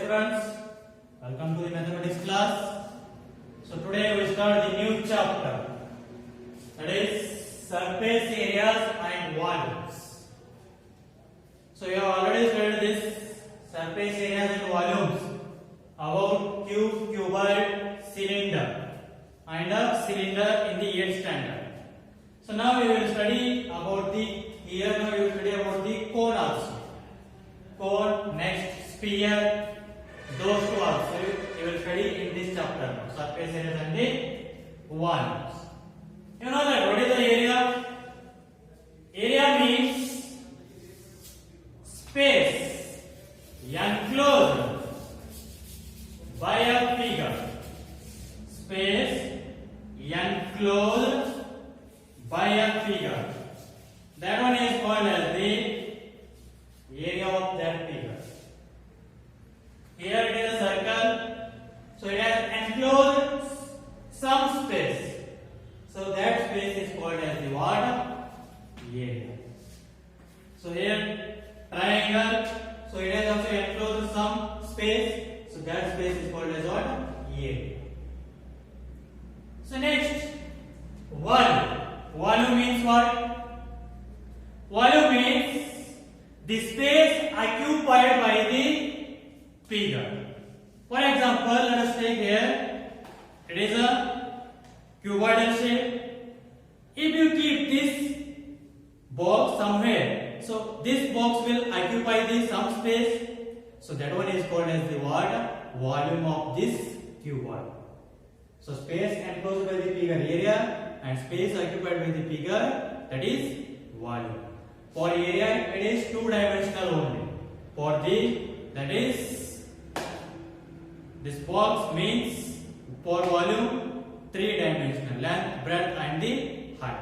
students, welcome to the mathematics class. So today we start the new chapter, that is surface areas and volumes. So you have already studied this surface areas and volumes about cube, cuboid, cylinder and a cylinder in the 8th standard. So now we will study about the cone also. Cone, next sphere, those two also you will study in this chapter now. Surface areas and the volumes. You know that what is the area? Area means space enclosed by a figure. Space enclosed by a figure. That one is called as the area of that figure. Here it is a circle, so it has enclosed some space. So that space is called as the what? Area. So here triangle, so it has also enclosed some space. So that space is called as what? Area. So next, volume. Volume means what? Volume means the space occupied by the figure. For example, let us take here, it is a cuboidal shape. If you keep this box somewhere, so this box will occupy the some space. So that one is called as the what? Volume of this cuboid. So space enclosed by the figure, area, and space occupied by the figure, that is volume. For area it is two-dimensional only. For the, that is, this box means for volume three-dimensional, length, breadth and the height.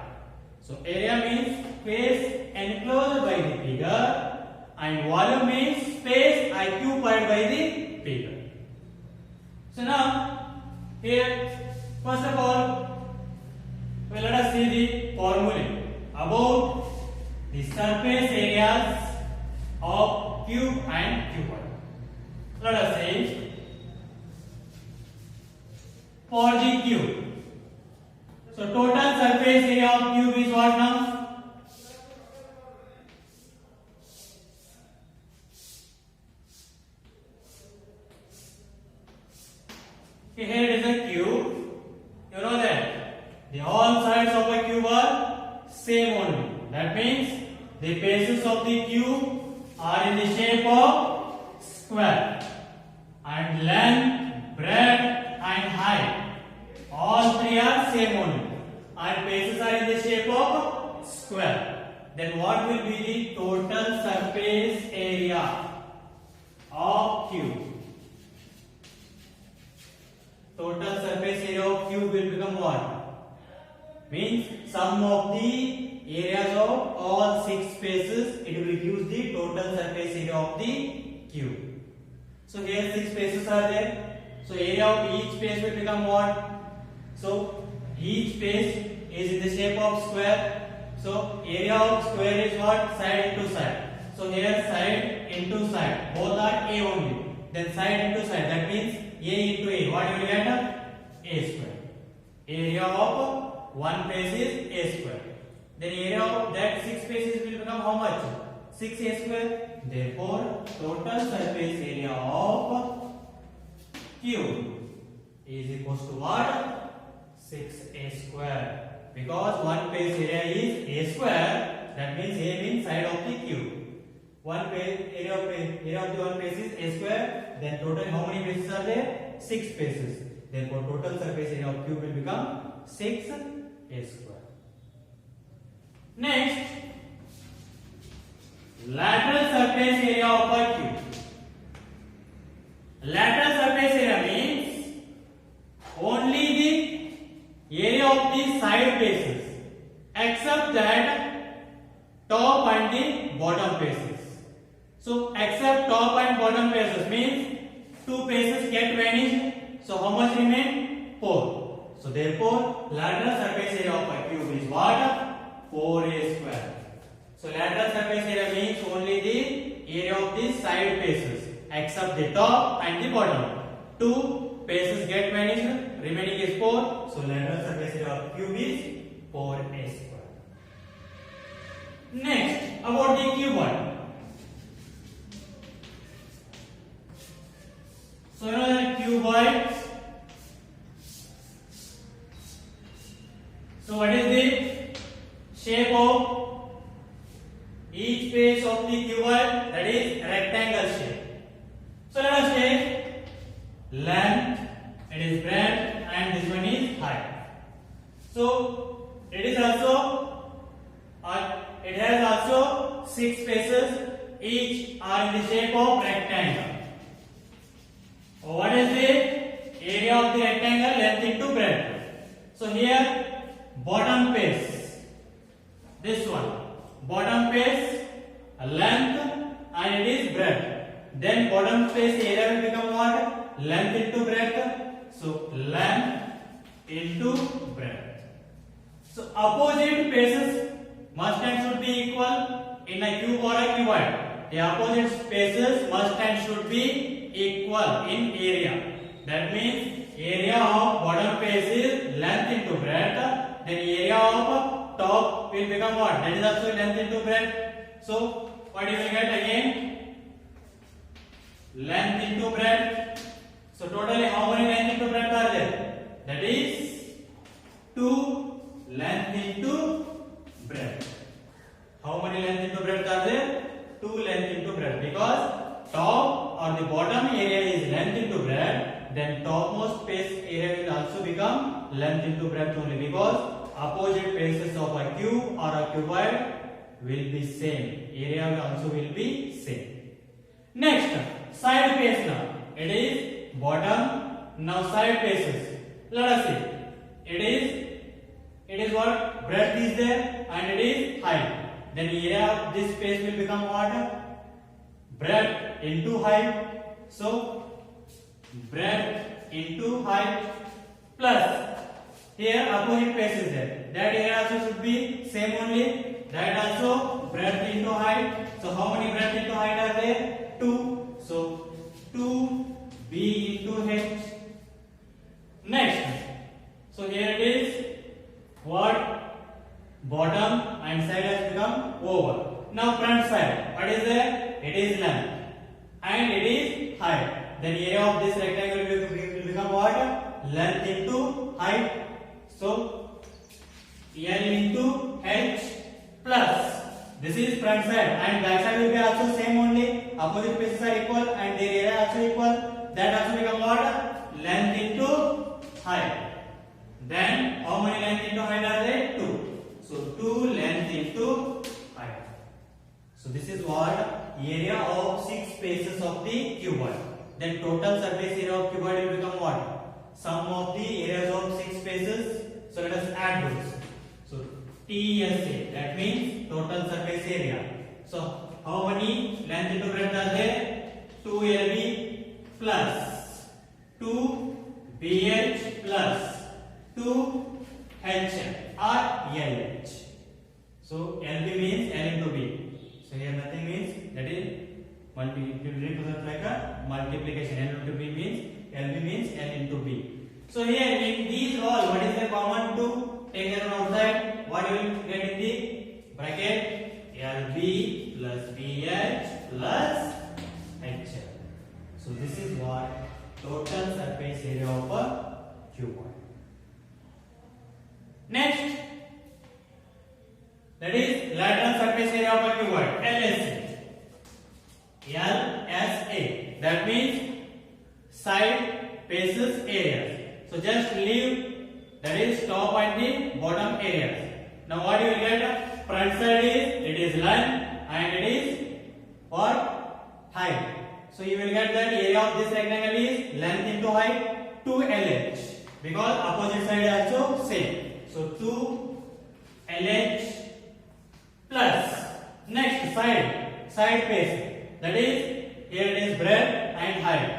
So area means space enclosed by the figure and volume means space occupied by the figure. So now here first of all, well, let us see the formula about the surface areas of cube and cuboid. Let us say for the cube. So total surface area of cube is what now? Okay, here it is a cube. You know that the all sides of a cube are same only. That means the bases of the cube are in the shape of square, and length, breadth and height, all three are same only, and bases are in the shape of square. Then what will be the total surface area of cube? Total surface area of cube will become what? Means sum of the areas of all six spaces, it will give the total surface area of the cube. So here six spaces are there. So area of each space will become what? So each space is in the shape of square. So area of square is what? Side into side. So here side into side, both are A only. Then side into side, that means A into A. What you will get? A square. Area of one face is A square. Then area of that six spaces will become how much? 6A square. Therefore, total surface area of cube is equals to what? 6A square. Because one face area is A square, that means A means side of the cube. One face area of the one face is A square. Then total how many faces are there? 6 faces. Therefore, total surface area of cube will become 6A square. Next, lateral surface area of a cube. Lateral surface area means only the area of the side faces except that top and the bottom faces. So except top and bottom faces means two faces get vanished. So how much remain? 4. So therefore lateral surface area of a cube is what? 4A square. So lateral surface area means only the area of the side faces except the top and the bottom. 2 spaces get vanished, remaining is 4. So lateral surface area of cube is 4a square. Next, about the cuboid. So the cuboid. So what is the shape of each face of the cuboid? That is rectangle shape. So let us take length, it is breadth, and this one is height. So it is also it has also 6 faces, each are in the shape of rectangle. What is the area of the rectangle? Length into breadth. So here bottom face, this one, bottom face length and it is breadth. Then bottom face area will become what? Length into breadth. So length into breadth. So opposite faces must and should be equal in a cube or a cuboid. The opposite faces must and should be equal in area. That means area of bottom face is length into breadth. Then area of top will become what? That is also length into breadth. So what you will get again? Length into breadth. So totally how many length into breadth are there? That is 2 length into breadth. How many length into breadth are there? 2 length into breadth, because top or the bottom area is length into breadth, then topmost face area will also become length into breadth only, because opposite faces of a cube or a cuboid will be same. Area also will be same. Next, side face now. It is bottom. Now side faces. Let us see. It is what? Breadth is there and it is height. Then area of this face will become what? Breadth into height. So breadth into height plus here opposite face is there. That area also should be same only. That also breadth into height. So how many breadth into height are there? 2. So 2b into h. Next. So here it is what? Bottom and side has become over. Now front side. What is there? It is length and it is height. Then area of this rectangle will become what? Length into height. So L into H plus this is front side and back side will be also same only. Opposite faces are equal and their area also equal. That also become what? Length into height. Then how many length into height are there? 2. So 2 length into height. So this is what? Area of 6 faces of the cuboid. Then total surface area of cuboid will become what? Sum of the areas of 6 faces. So let us add those. So TSA, that means total surface area. So how many length into breadth are there? 2LB plus 2BH plus 2HM or LH. So LB means L into B. So here nothing means, that is represent like a multiplication. L into B means LB means L into B. So here in these all, what is the common to take them outside? What you will get in the bracket? LB plus BH plus HL. So this is what total surface area of a cuboid. Next, that is lateral surface area of a cuboid, LSA. LSA, that means side faces areas. So just leave that is top and the bottom areas. Now what you will get? Front side is, it is length and it is what? Height. So you will get that area of this rectangle is length into height 2LH, because opposite side also same. So 2LH plus next side face, that is here it is breadth and height.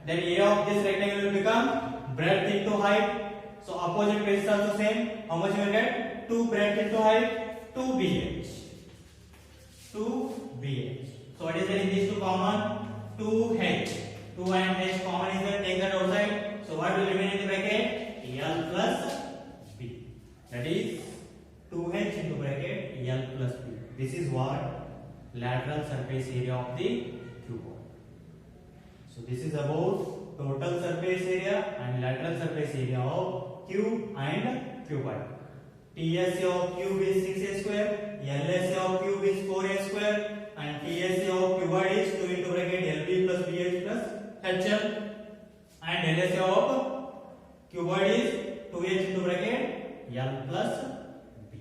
Then area of this rectangle will become breadth into height. So opposite faces also same. How much you will get? 2 breadth into height, 2BH. 2BH. So what is there in these two common? 2h. 2 and h common is there, take that outside. So what will remain in the bracket? L plus b. That is 2h into bracket L plus b. This is what? Lateral surface area of the cuboid. So this is about total surface area and lateral surface area of cube and cuboid. TSA of cube is 6a square, LSA of cube is 4a square, and TSA of cuboid is 2 into bracket LB plus BH plus HL, and LSA of cuboid is 2h into bracket L plus B.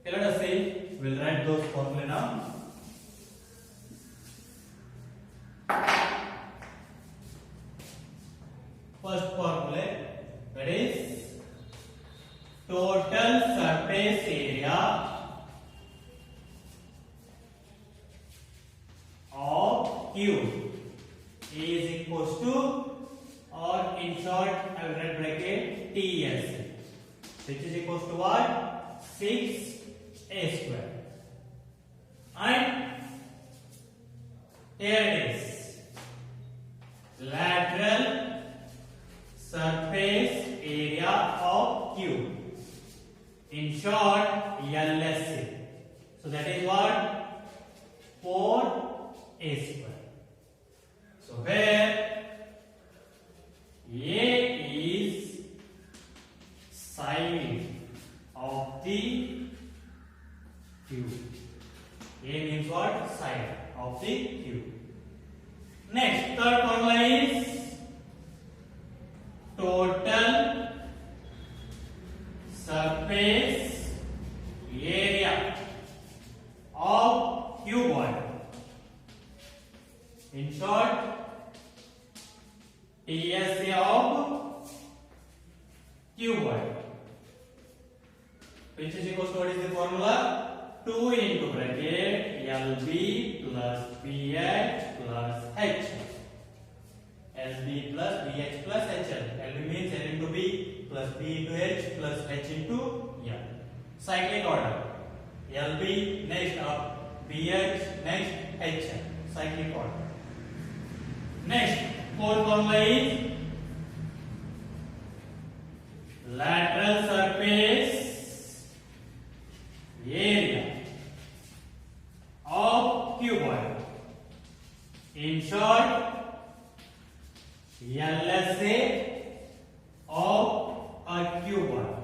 Okay, let us see. We'll write those formula now. First formula, that is total surface area of cube is equals to, or in short I will write bracket TS, which is equals to what? 6a square. And here it is, lateral surface area of cube, in short LSA. So that is what? 4a square. So where A is side of the cube. A means what? Side of the cube. Next, third formula is total surface area of cuboid. In short, TSA of cuboid, which is equals to, what is the formula? 2 into bracket LB plus BH plus H. LB plus BH plus HL. LB means L into B plus B into H plus H into L. Cyclic order. LB next up, BH next HL. Cyclic order. Next, fourth formula is lateral surface area of cuboid. In short, LSA of a cuboid,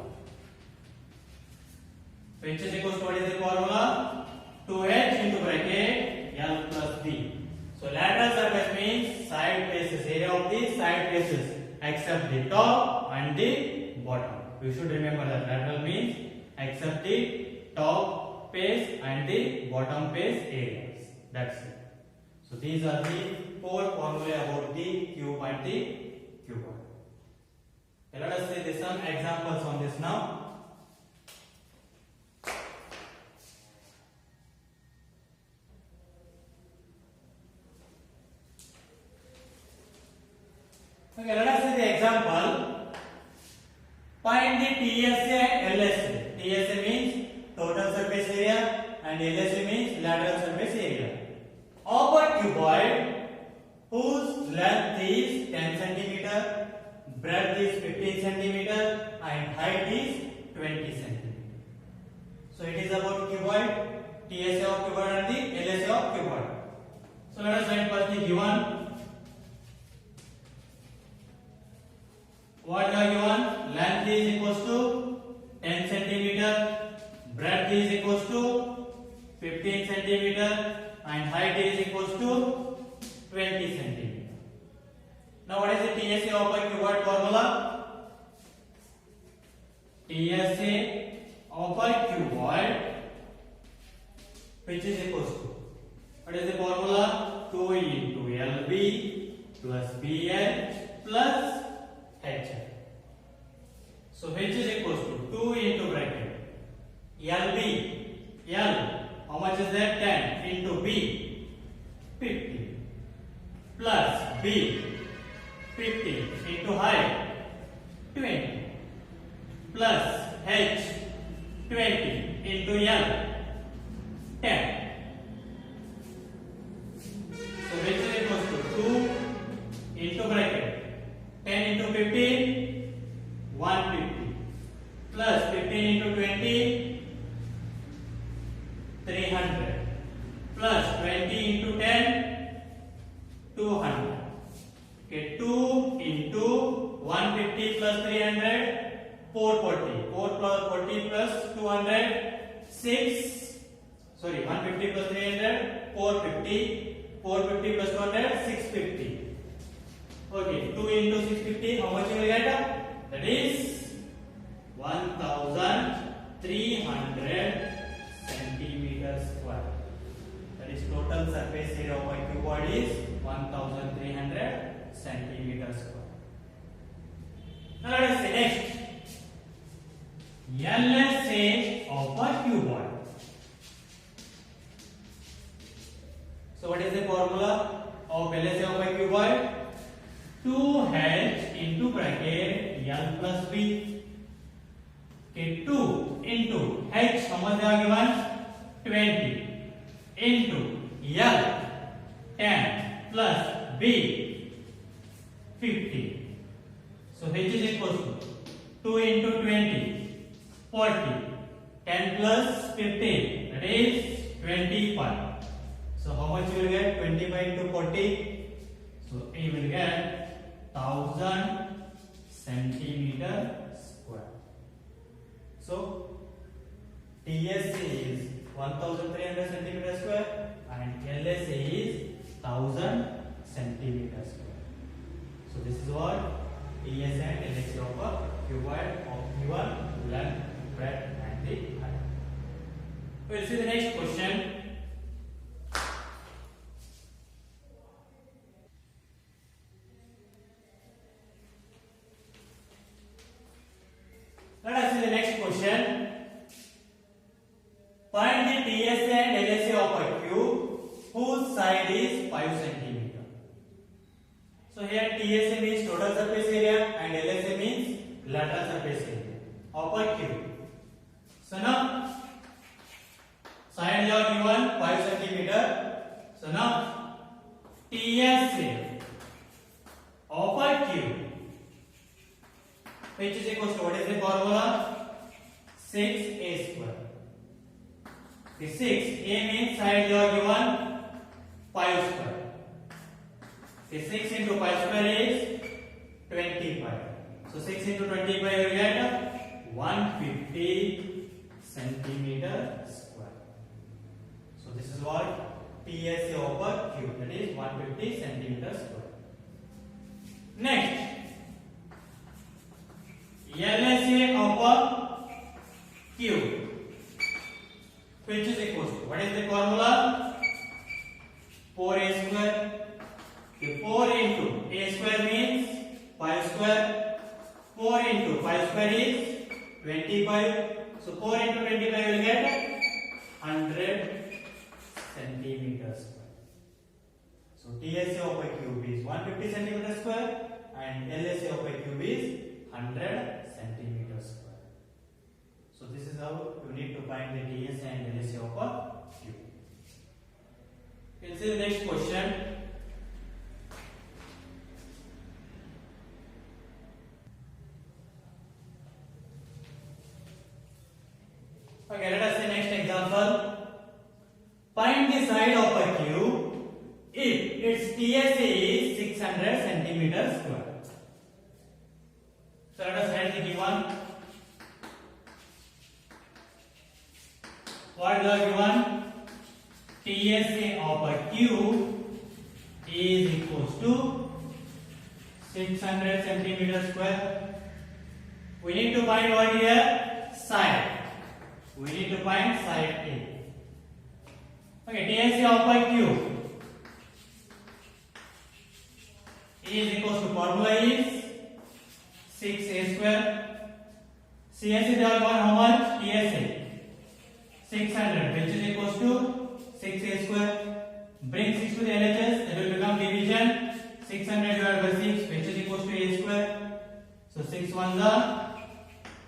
which is equals to, what is the formula? 2h into bracket L plus B. So lateral surface means side faces, area of the side faces except the top and the bottom. You should remember that lateral means except the top face and the bottom face areas. That's it. So these are the four formulae about the cube and the cuboid. Let us see some examples on this now. Okay, let us see the example. Find the TSA and LSA. TSA means total surface area and LSA means lateral surface area of a cuboid whose length is 10 cm, breadth is 15 cm and height is 20 cm. So it is about cuboid, TSA of cuboid and the LSA of cuboid. So let us write first the given. What are given? Length is equals to 10 cm, breadth is equals to 15 cm and height is equals to 20 cm. Now what is the TSA of a cuboid formula? TSA of a cuboid, which is equals to, what is the formula? 2 into LB plus BH plus HL. So which is equals to 2 into bracket LB, L, how much is that? 10 into B, 50 plus B, 50 into height 20 plus H, 20 into L, 10 300 plus 20 into 10 200. Okay, 2 into 150 plus 300 440. 4 plus 40 plus 200 6. Sorry, 150 plus 300 450. 450 plus 200 650. Okay, 2 into 650, how much you will get? That is 1300 centimeters square. That is total surface area of a cuboid is 1300 centimeters square. Now let us see next. LSA of a cuboid. So what is the formula of LSA of a cuboid? 2h into bracket L plus B. Okay, 2 into h, how much they are given? 20 into L 10 plus B 50. So h is equals to 2 into 20 40. 10 plus 15, that is 25. So how much you will get? 25 into 40. So you will get 1000 centimeter square. So TSA is 1300 centimeter square and LSA is 1000 centimeter square. So this is what TSA and LSA of a cuboid of given length, breadth and the height. We will see the next question. Let us see the next question. Find the TSA and LSA of a cube whose side is 5 cm. So here TSA means total surface area and LSA means lateral surface area of a cube. So now sides are given 5 cm. So now TSA of a cube, which is equals to, what is the formula? 6a square. The 6, a means sides are given 5 square. The 6 into 5 square is 25. So 6 into 25 you will get 150 centimeter square. So this is what TSA of a cube, that is 150 centimeter square. Next, LSA of a cube, which is equals to, what is the formula? 4a square. Okay, 4 into a square means 5 square. 4 into 5 square is 25. So 4 into 25 will get 100 centimeters square. So TSA of a cube is 150 centimeters square and LSA of a cube is 100 centimeters square. So this is how you need to find the TSA and LSA of a cube. We'll see the next question. Okay, let us see next example. Find the side of a cube if its TSA is 600 centimeters square. So let us write the given. What is the given? TSA of a cube is equals to 600 centimeters square. We need to find what here? Side. We need to find side A. Okay, TSA of a cube is equals to, formula is 6a square. CSA they are given how much? TSA 600, which is equals to 6a square. Bring 6 to the LHS, that will become division. 600 divided by 6, which is equals to a square. So 6 ones are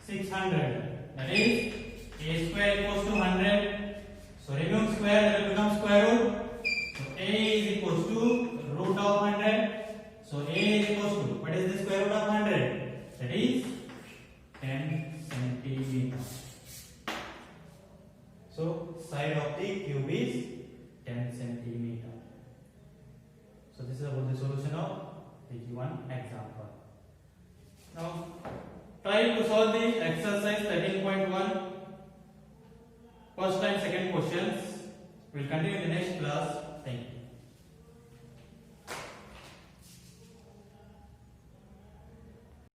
600. That is a square equals to 100. So remove square, that will become square root. So a is equals to root of 100. So a is equals to, what is the square root of 100? That is 10 centimeters. So side of the this is about the solution of 81 example. Now try to solve the exercise 13.1 first and second questions. We'll continue in the next class. Thank you.